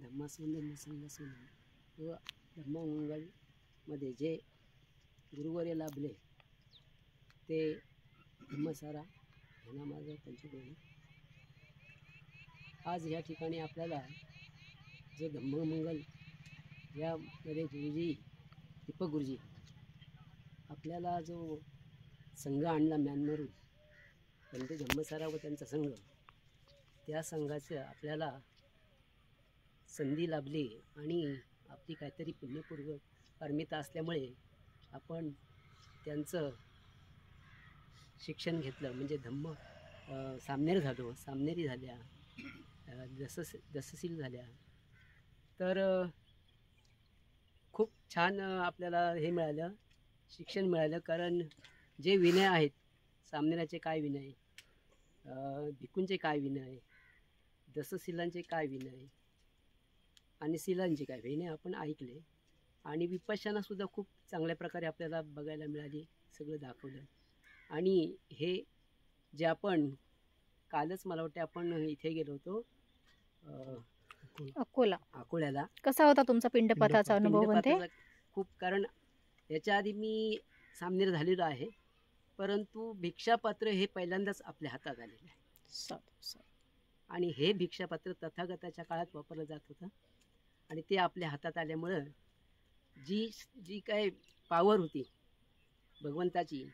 धम्मास्मंद संघस्मंद किंवा धम्ममंगलमध्ये जे गुरुवर्य लाभले ते धम्मसारा ह्यांना माझं त्यांच्याकडून आज या ठिकाणी आपल्याला जो धम्ममंगल यामध्ये गुरुजी दीपक गुरुजी आपल्याला जो संघ आणला म्यानमारून पंडित धम्मसारा व त्यांचा संघ, त्या संघाचं आपल्याला संधी लाभली आणि आपली काहीतरी पुण्यपूर्व कर्मिता असल्यामुळे आपण त्यांचं शिक्षण घेतलं. म्हणजे धम्म सामनेर झालो, सामनेरी झाल्या, दसशील झाल्या. तर खूप छान आपल्याला हे मिळालं, शिक्षण मिळालं. कारण जे विनय आहेत, सामनेराचे काय विनय, भिक्खूंचे काय विनय, दसशिलांचे काय विनय आणि शिलांचे काय विनय आपण ऐकले. आणि विपश्यनासुद्धा खूप चांगल्या प्रकारे आपल्याला बघायला मिळाली, सगळं दाखवलं. आणि हे जे आपण कालच मला वाटते आपण इथे गेलो होतो अकोल्याला. कसा होता तुमचा पिंडपाताचा अनुभव? म्हणते खूप, कारण याच्या आधी मी सामनेर झालेलो आहे, परंतु भिक्षापात्र हे पहिल्यांदाच आपल्या हातात आलेलं आहे. आणि हे भिक्षापात्र तथागताच्या काळात वापरलं जात होतं आणि ते आपल्या हातात आल्यामुळं जी काय पॉवर होती भगवंताची,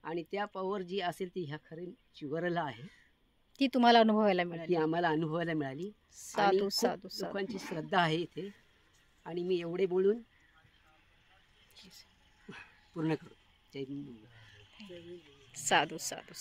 आणि त्या पॉवर जी असेल ती ह्या खरी चिवरला आहे, ती तुम्हाला अनुभवायला मिळाली, ती आम्हाला अनुभवायला मिळाली. साधू साधू लोकांची श्रद्धा आहे इथे. आणि मी एवढे बोलून पूर्ण करू. जय भीम. साधू साधू साधू.